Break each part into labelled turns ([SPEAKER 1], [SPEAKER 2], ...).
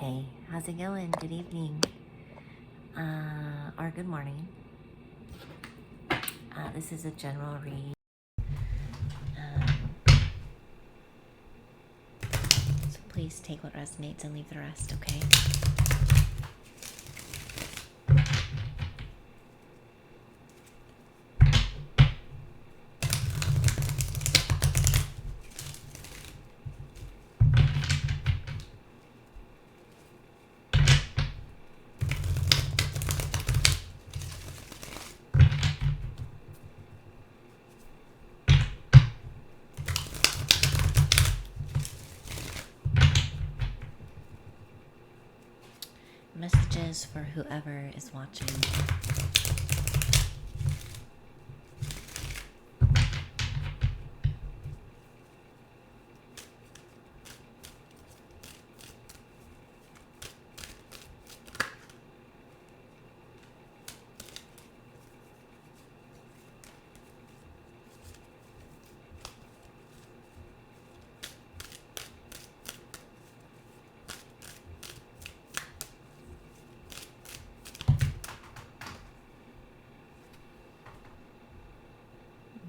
[SPEAKER 1] Hey, how's it going? Good evening, or good morning. This is a general read. So please take what resonates and leave the rest, okay? Messages for whoever is watching.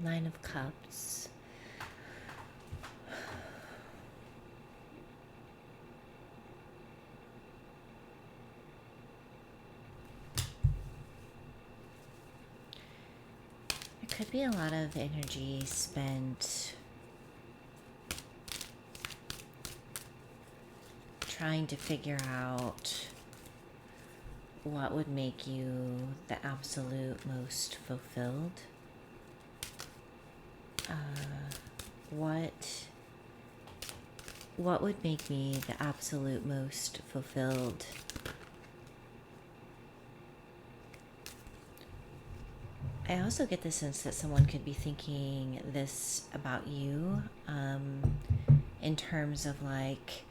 [SPEAKER 1] Nine of Cups. There could be a lot of energy spent trying to figure out what would make you the absolute most fulfilled. What would make me the absolute most fulfilled? I also get the sense that someone could be thinking this about you, in terms of like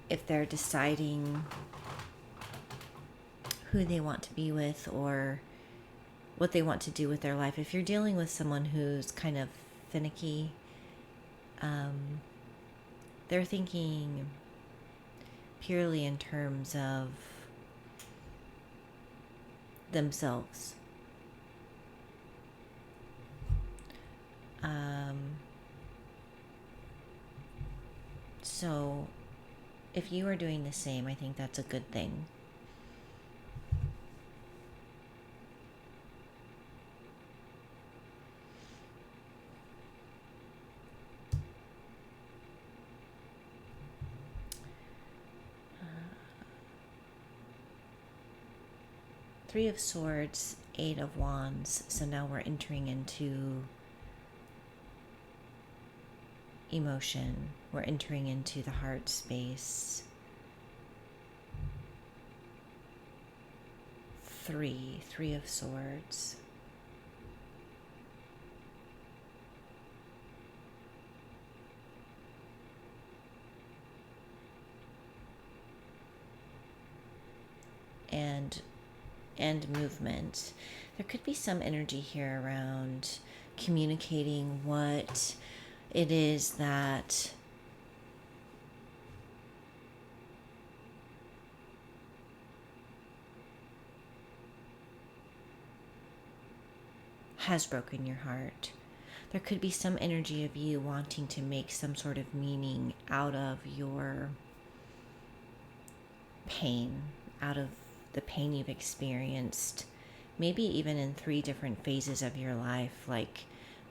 [SPEAKER 1] if they're deciding who they want to be with or what they want to do with their life. If you're dealing with someone who's kind of finicky, they're thinking purely in terms of themselves. So if you are doing the same, I think that's a good thing. Three of Swords, Eight of Wands. So now we're entering into emotion. We're entering into the heart space. Three of Swords. And movement. There could be some energy here around communicating what it is that has broken your heart. There could be some energy of you wanting to make some sort of meaning out of your pain, out of the pain you've experienced, maybe even in three different phases of your life, like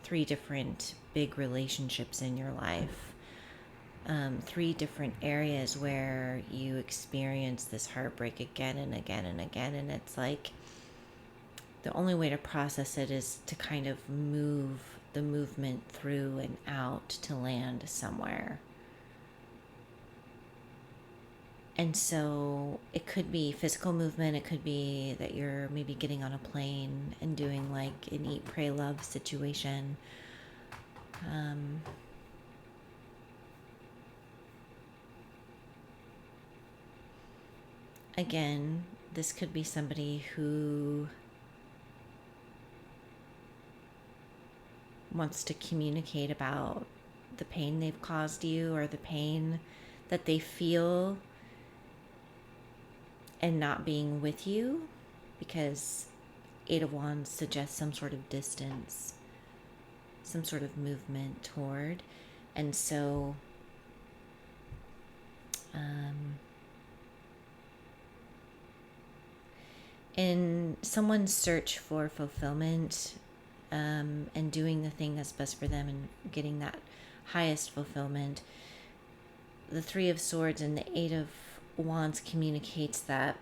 [SPEAKER 1] three different big relationships in your life, three different areas where you experience this heartbreak again and again and again. And it's like the only way to process it is to kind of move the movement through and out to land somewhere. And so it could be physical movement. It could be that you're maybe getting on a plane and doing like an eat, pray, love situation. Again, this could be somebody who wants to communicate about the pain they've caused you or the pain that they feel and not being with you, because Eight of Wands suggests some sort of distance, some sort of movement toward. And so in someone's search for fulfillment, and doing the thing that's best for them and getting that highest fulfillment, the Three of Swords and the Eight of Wands communicates that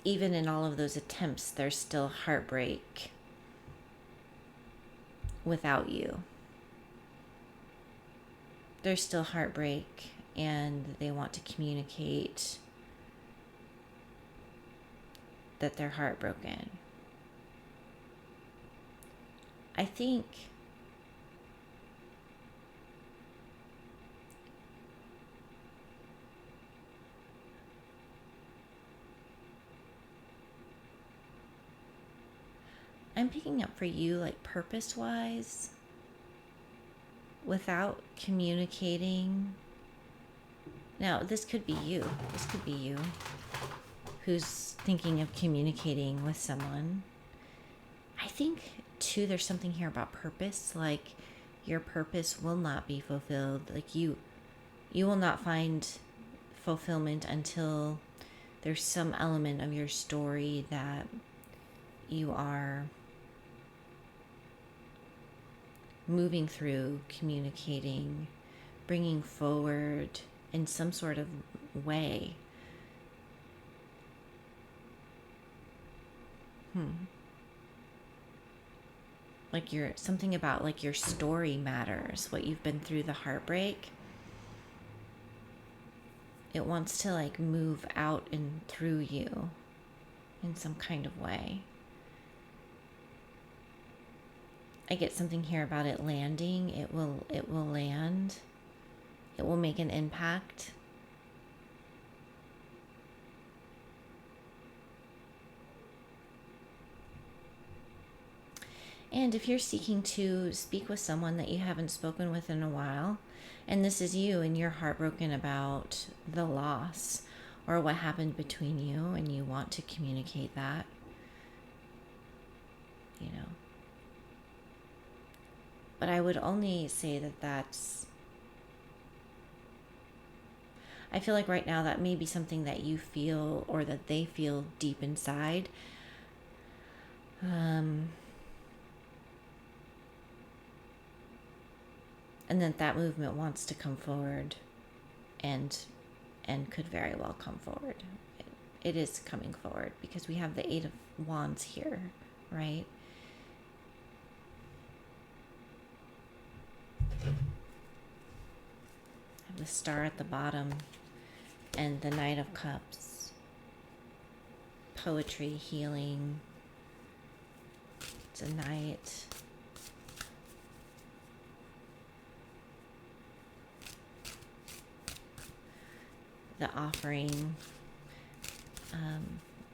[SPEAKER 1] even in all of those attempts, there's still heartbreak without you. There's still heartbreak, and they want to communicate that they're heartbroken. I think I'm picking up for you, like, purpose-wise, without communicating. Now, this could be you. This could be you who's thinking of communicating with someone. I think, too, there's something here about purpose. Like, your purpose will not be fulfilled. Like, you will not find fulfillment until there's some element of your story that you are moving through, communicating, bringing forward in some sort of way. Like something about like your story matters, what you've been through, the heartbreak. It wants to like move out and through you in some kind of way. I get something here about it landing. It will land. It will make an impact. And if you're seeking to speak with someone that you haven't spoken with in a while, and this is you and you're heartbroken about the loss or what happened between you, and you want to communicate that, you know. But I would only say that's, I feel like right now that may be something that you feel or that they feel deep inside. And that movement wants to come forward and could very well come forward. It is coming forward because we have the Eight of Wands here, right? I have the Star at the bottom and the Knight of Cups. Poetry, healing. It's a night. The offering,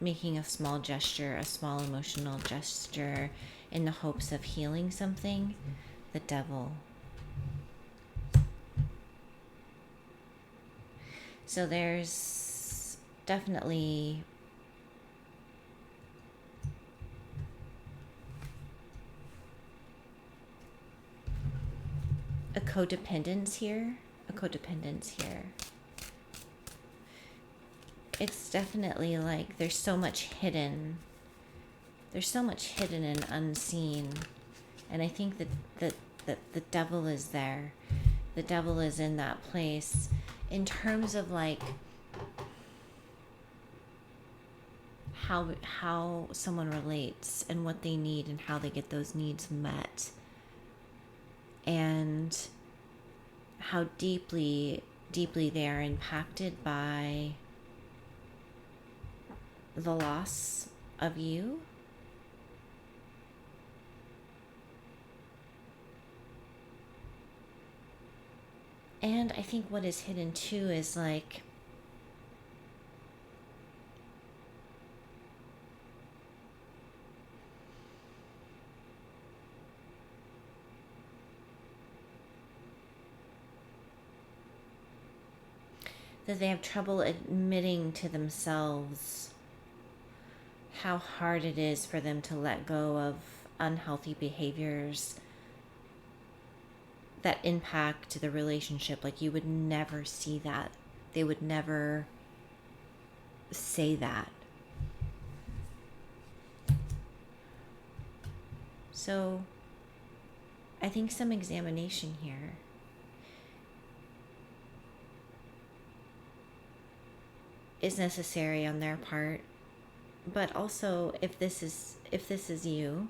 [SPEAKER 1] making a small gesture, a small emotional gesture in the hopes of healing something. The Devil. So there's definitely a codependence here. It's definitely like there's so much hidden and unseen, and I think that the devil is there. The devil is in that place in terms of like how someone relates and what they need and how they get those needs met, and how deeply they are impacted by the loss of you. And I think what is hidden too is like that they have trouble admitting to themselves how hard it is for them to let go of unhealthy behaviors that impact the relationship. Like, you would never see that. They would never say that. So I think some examination here. Is necessary on their part, but also if this is you,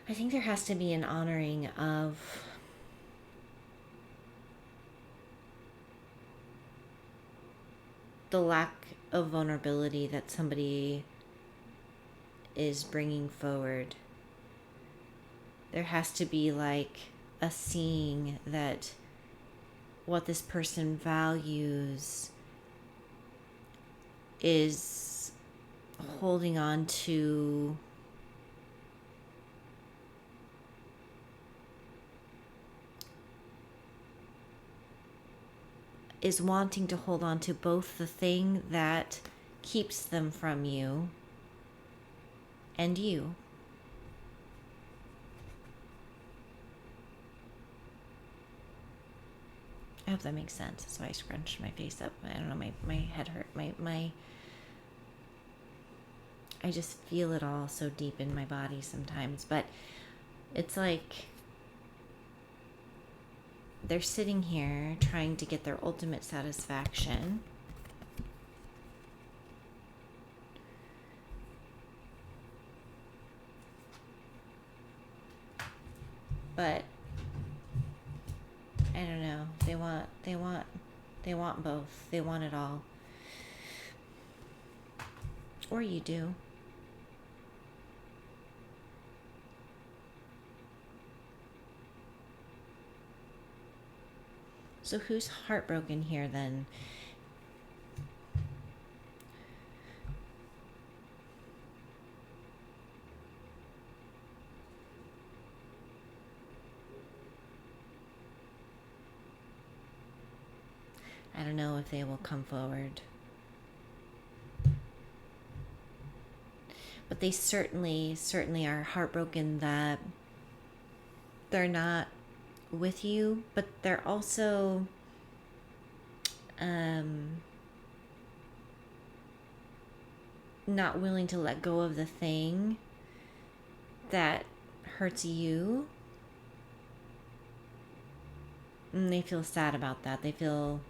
[SPEAKER 1] I think there has to be an honoring of the lack of vulnerability that somebody is bringing forward. There has to be like a seeing that what this person values is holding on to is wanting to hold on to both the thing that keeps them from you and you. I hope that makes sense. That's why I scrunched my face up. I don't know, my head hurt. My I just feel it all so deep in my body sometimes. But it's like they're sitting here trying to get their ultimate satisfaction. But I don't know. They want both. They want it all. Or you do. So who's heartbroken here then? I don't know if they will come forward. But they certainly are heartbroken that they're not with you, but they're also not willing to let go of the thing that hurts you. And they feel sad about that. They feel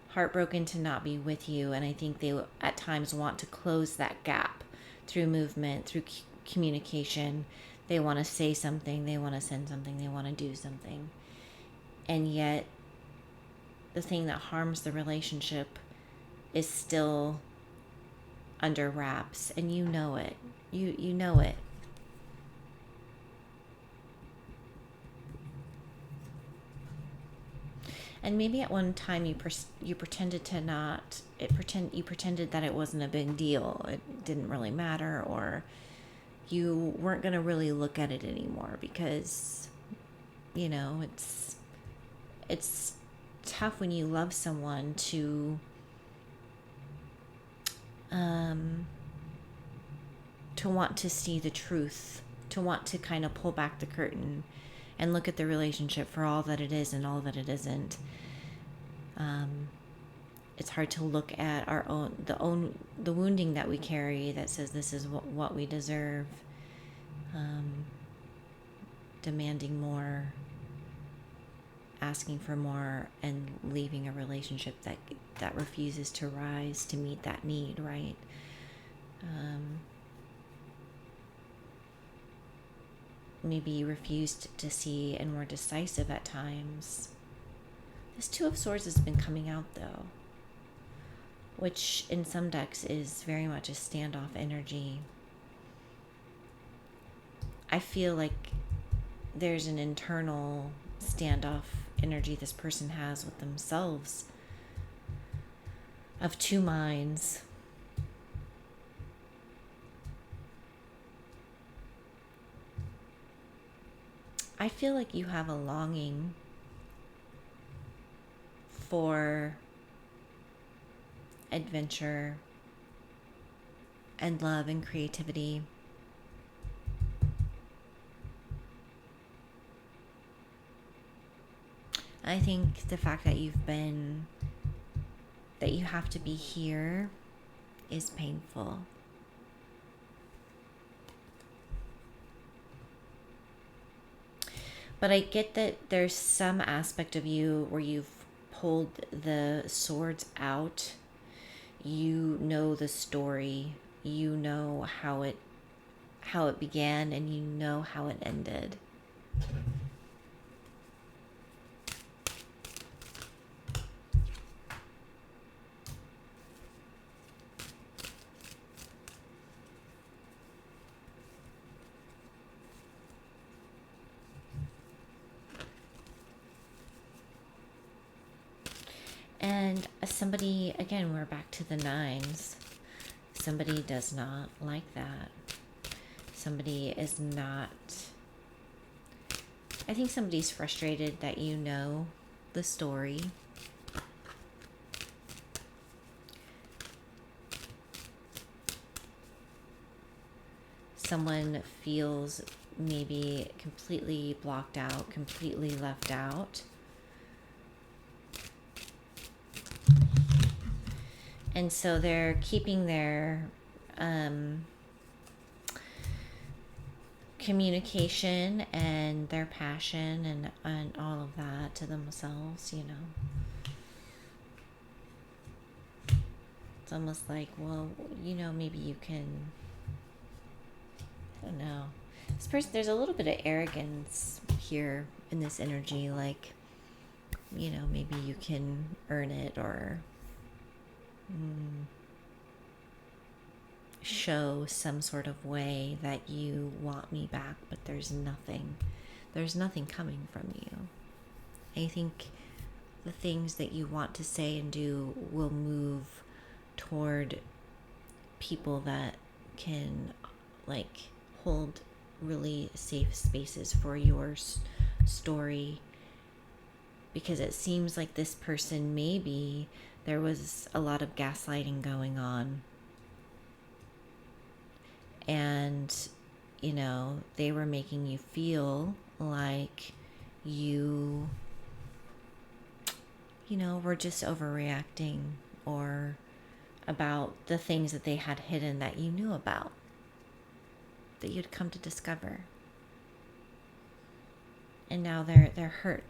[SPEAKER 1] heartbroken to not be with you, and I think they at times want to close that gap through movement, through communication. They want to say something, they want to send something, they want to do something. And yet, the thing that harms the relationship is still under wraps, and you know it. You know it. And maybe at one time you pretended to not. You pretended that it wasn't a big deal. It didn't really matter, or you weren't going to really look at it anymore because, you know, it's tough when you love someone to want to see the truth, to want to kind of pull back the curtain and look at the relationship for all that it is and all that it isn't. It's hard to look at the wounding that we carry that says this is what we deserve, demanding more, asking for more, and leaving a relationship that refuses to rise to meet that need, right? Maybe you refused to see and were decisive at times. This Two of Swords has been coming out, though, which in some decks is very much a standoff energy. I feel like there's an internal standoff energy this person has with themselves, of two minds. I feel like you have a longing for adventure and love and creativity. I think the fact that you have to be here is painful. But I get that there's some aspect of you where you've pulled the swords out. You know the story. You know how it began, and you know how it ended. And somebody, again, we're back to the nines. Somebody does not like that. Somebody is not. I think somebody's frustrated that you know the story. Someone feels maybe completely blocked out, completely left out. And so they're keeping their communication and their passion and all of that to themselves, you know. It's almost like, well, you know, maybe you can, I don't know. This person, there's a little bit of arrogance here in this energy, like, you know, maybe you can earn it or show some sort of way that you want me back, but there's nothing coming from you. I think the things that you want to say and do will move toward people that can like hold really safe spaces for your story, because it seems like this person, maybe there was a lot of gaslighting going on, and you know, they were making you feel like you know, were just overreacting, or about the things that they had hidden that you knew about, that you'd come to discover. And now they're hurt.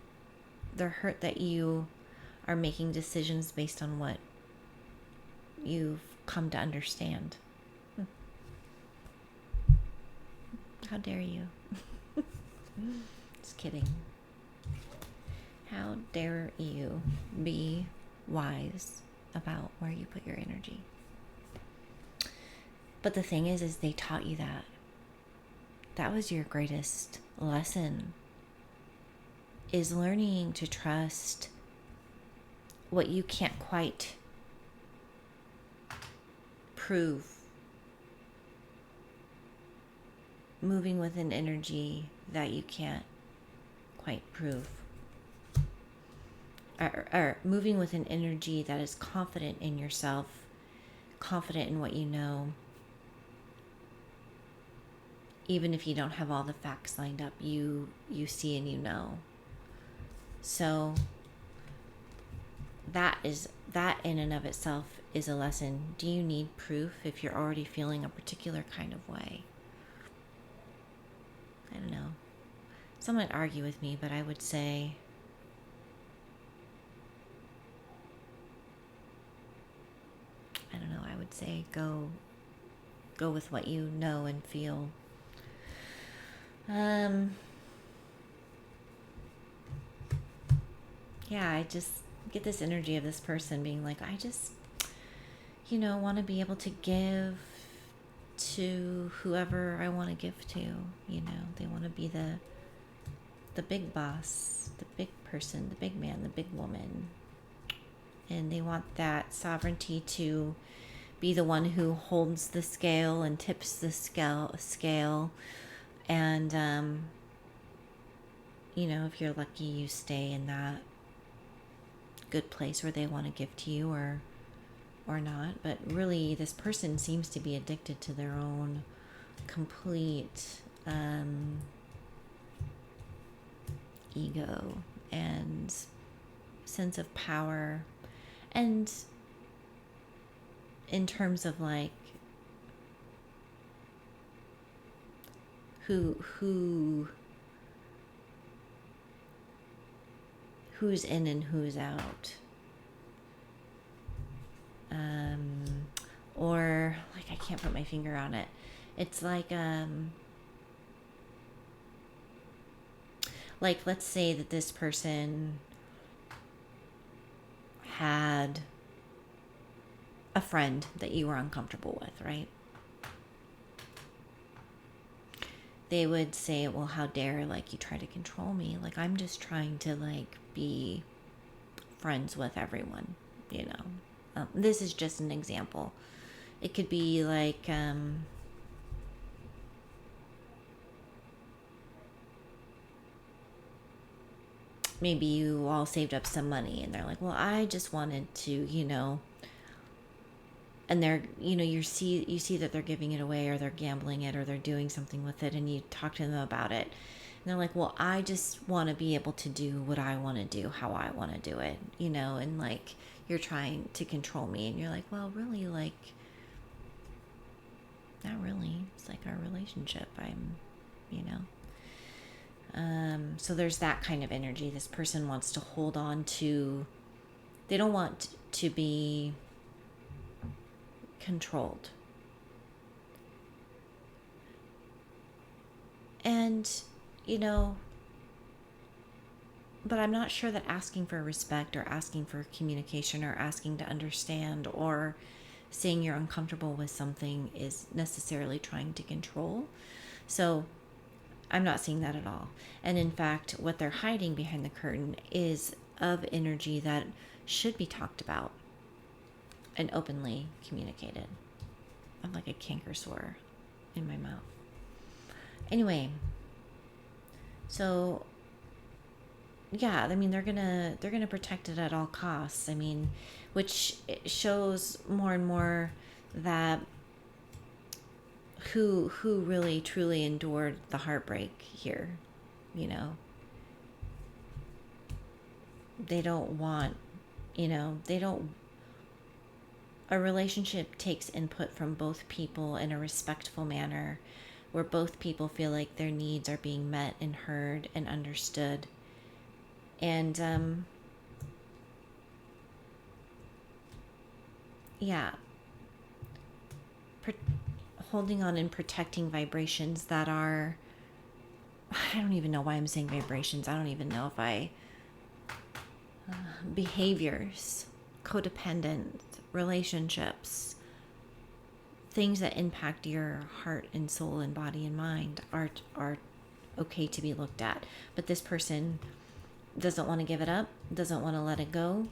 [SPEAKER 1] They're hurt that you are making decisions based on what you've come to understand. How dare you? Just kidding. How dare you be wise about where you put your energy? But the thing is they taught you that. That was your greatest lesson, is learning to trust what you can't quite prove. Moving with an energy that you can't quite prove. Or moving with an energy that is confident in yourself, confident in what you know. Even if you don't have all the facts lined up, you see and you know. So that in and of itself is a lesson. Do you need proof if you're already feeling a particular kind of way? I don't know. Some might argue with me, but I would say go with what you know and feel. Yeah, I just get this energy of this person being like, I just, you know, want to be able to give to whoever I want to give to. You know, they want to be the big boss, the big person, the big man, the big woman. And they want that sovereignty to be the one who holds the scale and tips the scale. And, if you're lucky, you stay in that good place where they want to give to you or not. But really, this person seems to be addicted to their own complete ego and sense of power. And in terms of like who's in and who's out, or like I can't put my finger on it. It's like let's say that this person had a friend that you were uncomfortable with, right? They would say, well, how dare you try to control me? I'm just trying to be friends with everyone, this is just an example. It could be maybe you all saved up some money and they're like, well, I just wanted to, and they're, you see that they're giving it away or they're gambling it or they're doing something with it, and you talk to them about it. And they're like, well, I just want to be able to do what I want to do, how I want to do it, and you're trying to control me. And you're like, well, really, not really. It's our relationship. So there's that kind of energy. This person wants to hold on to, they don't want to be controlled. And, but I'm not sure that asking for respect or asking for communication or asking to understand or saying you're uncomfortable with something is necessarily trying to control. So I'm not seeing that at all. And in fact, what they're hiding behind the curtain is of energy that should be talked about and openly communicated. I'm like a canker sore in my mouth. Anyway, so yeah, they're gonna protect it at all costs. Which shows more and more that who really truly endured the heartbreak here. They don't want, a relationship takes input from both people in a respectful manner where both people feel like their needs are being met and heard and understood. And holding on and protecting vibrations that are, I don't even know why I'm saying vibrations. I don't even know if behaviors, codependent relationships, things that impact your heart and soul and body and mind are okay to be looked at. But this person doesn't want to give it up, doesn't want to let it go.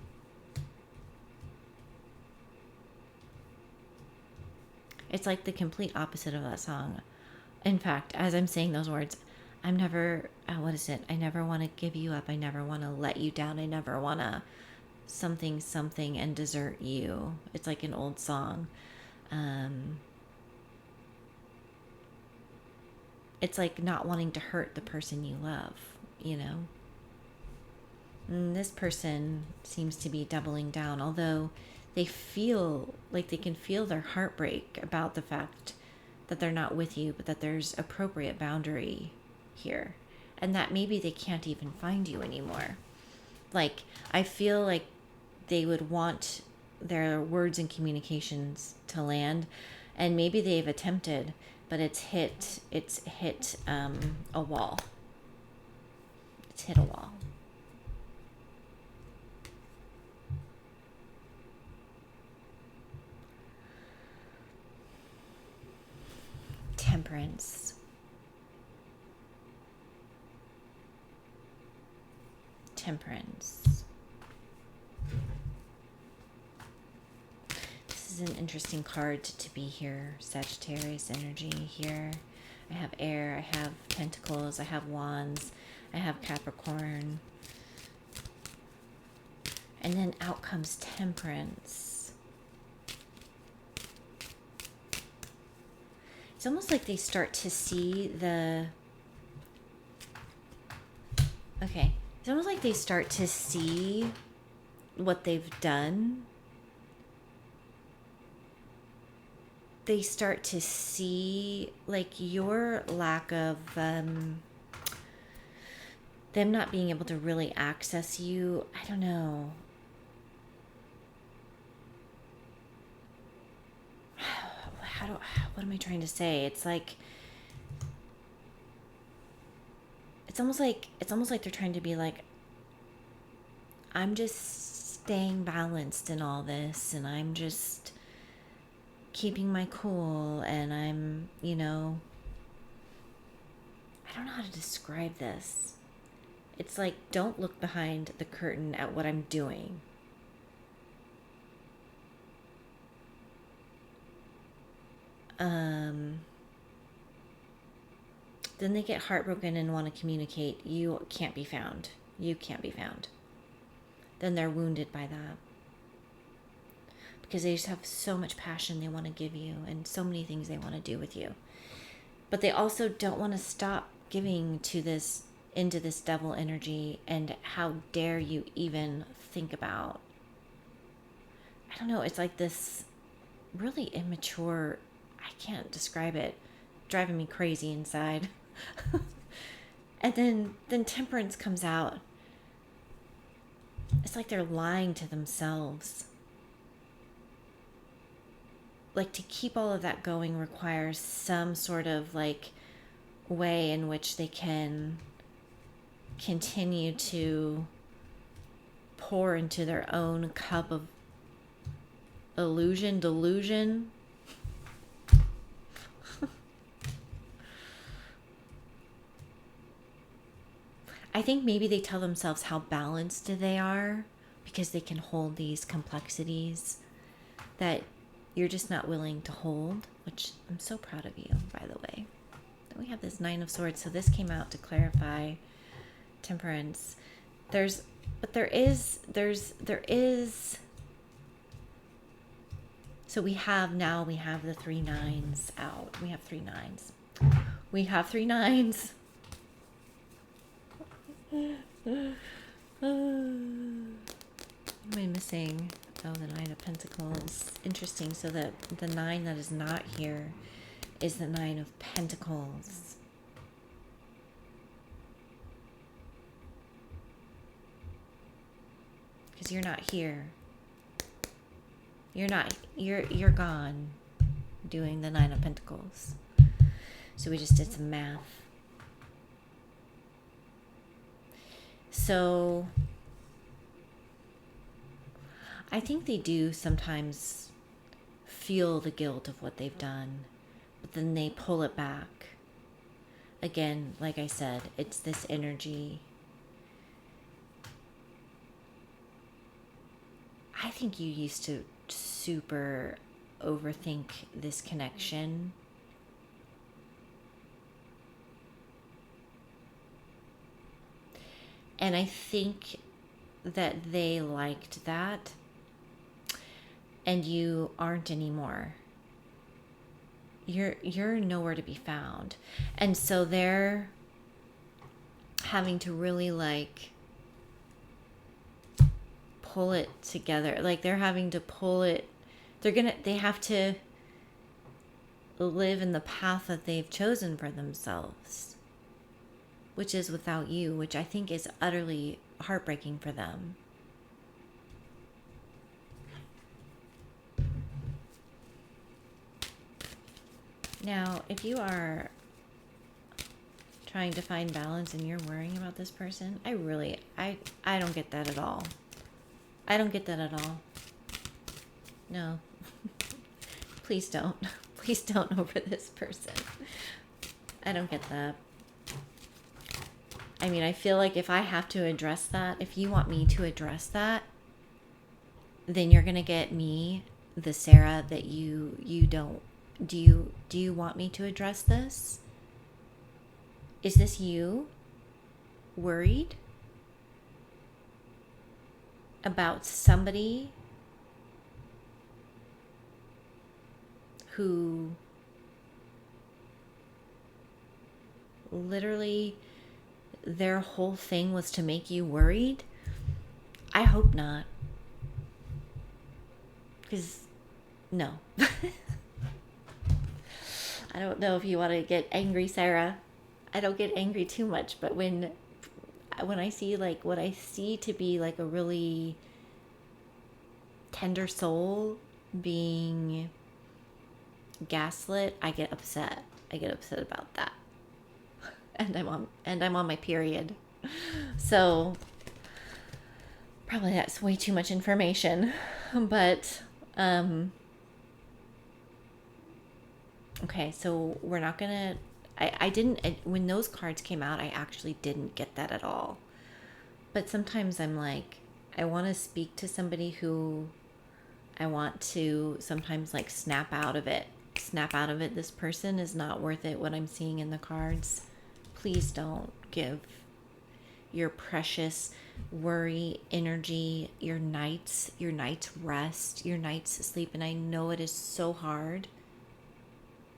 [SPEAKER 1] It's like the complete opposite of that song. In fact, as I'm saying those words, I'm never, what is it? I never want to give you up. I never want to let you down. I never want to something and desert you. It's like an old song. It's like not wanting to hurt the person you love, And this person seems to be doubling down, although they feel like they can feel their heartbreak about the fact that they're not with you, but that there's appropriate boundary here, and that maybe they can't even find you anymore. I feel like they would want their words and communications to land, and maybe they've attempted, but it's hit a wall. It's hit a wall. Temperance. Temperance. This is an interesting card to be here. Sagittarius energy here. I have air, I have pentacles, I have wands, I have Capricorn. And then out comes Temperance. It's almost like they start to see the... Okay. It's almost like they start to see what they've done. They start to see, like, your lack of them not being able to really access you. I don't know. What am I trying to say? It's like, it's almost like they're trying to be like, I'm just staying balanced in all this, and I'm just keeping my cool, and I'm, I don't know how to describe this. It's like, don't look behind the curtain at what I'm doing. Then they get heartbroken and want to communicate. You can't be found. You can't be found. Then they're wounded by that. Because they just have so much passion they want to give you and so many things they want to do with you. But they also don't want to stop giving into this devil energy, and how dare you even think about. I don't know, it's like this really immature, I can't describe it, driving me crazy inside. And then Temperance comes out. It's like they're lying to themselves. Like, to keep all of that going requires some sort of like way in which they can continue to pour into their own cup of delusion. I think maybe they tell themselves how balanced they are because they can hold these complexities that you're just not willing to hold, which I'm so proud of you, by the way. Then we have this Nine of Swords. So this came out to clarify Temperance. There is. So we have the 3 nines out. We have 3 nines. We have 3 nines. What am I missing? Oh, the 9 of Pentacles. Interesting. So the 9 that is not here is the 9 of Pentacles. Because you're not here. You're gone doing the 9 of Pentacles. So we just did some math. So I think they do sometimes feel the guilt of what they've done, but then they pull it back. Again, like I said, it's this energy. I think you used to super overthink this connection. And I think that they liked that, and you aren't anymore. You're nowhere to be found. And so they're having to really like pull it together. Like they're having to pull it. They have to live in the path that they've chosen for themselves, which is without you, which I think is utterly heartbreaking for them. Now, if you are trying to find balance and you're worrying about this person, I don't get that at all. I don't get that at all. No. Please don't. Please don't over this person. I don't get that. I mean, I feel like if I have to address that, if you want me to address that, then you're going to get me, the Sarah that you don't. Do you want me to address this? Is this you worried about somebody who literally their whole thing was to make you worried? I hope not. Because, no. I don't know if you want to get angry, Sarah. I don't get angry too much, but when I see like what I see to be like a really tender soul being gaslit, I get upset. I get upset about that. And I'm on my period. So probably that's way too much information. But okay, so we're not gonna. I didn't, when those cards came out, I actually didn't get that at all. But sometimes I'm like, I want to speak to somebody who I want to sometimes like snap out of it. Snap out of it. This person is not worth it, what I'm seeing in the cards. Please don't give your precious worry, energy, your night's rest, your night's sleep. And I know it is so hard,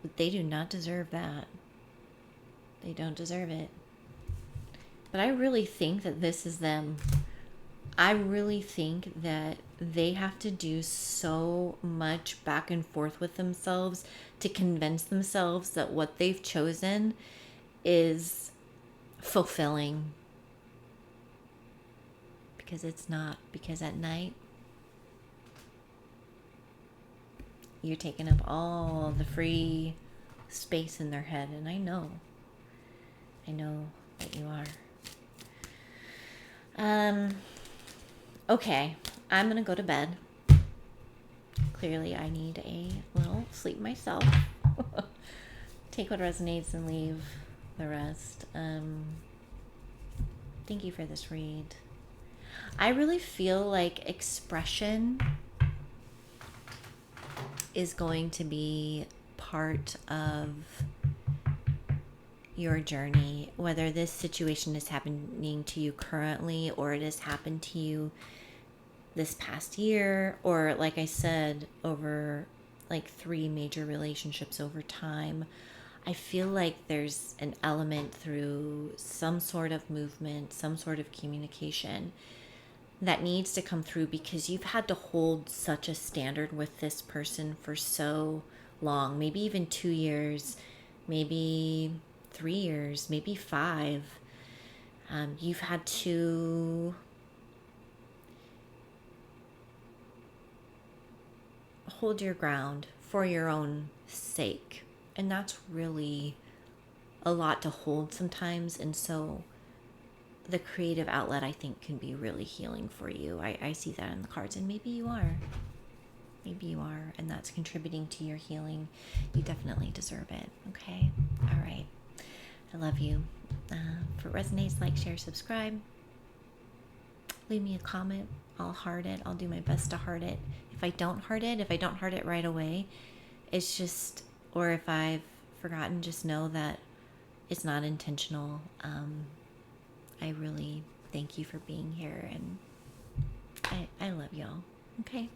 [SPEAKER 1] but they do not deserve that. They don't deserve it. But I really think that this is them. I really think that they have to do so much back and forth with themselves to convince themselves that what they've chosen is fulfilling. Because it's not. Because at night, you're taking up all the free space in their head. And I know that you are. Okay, I'm gonna go to bed. Clearly I need a little sleep myself. Take what resonates and leave the rest. Thank you for this read. I really feel like expression is going to be part of your journey, whether this situation is happening to you currently or it has happened to you this past year, or like I said, over like 3 major relationships over time. I feel like there's an element through some sort of movement, some sort of communication that needs to come through, because you've had to hold such a standard with this person for so long, maybe even 2 years, maybe 3 years, maybe 5. You've had to hold your ground for your own sake. And that's really a lot to hold sometimes. And so the creative outlet, I think, can be really healing for you. I see that in the cards, and maybe you are. Maybe you are, and that's contributing to your healing. You definitely deserve it. Okay? All right. I love you. If it resonates, like, share, subscribe. Leave me a comment. I'll heart it. I'll do my best to heart it. If I don't heart it right away, it's just, or if I've forgotten, just know that it's not intentional. I really thank you for being here, and I love y'all. Okay.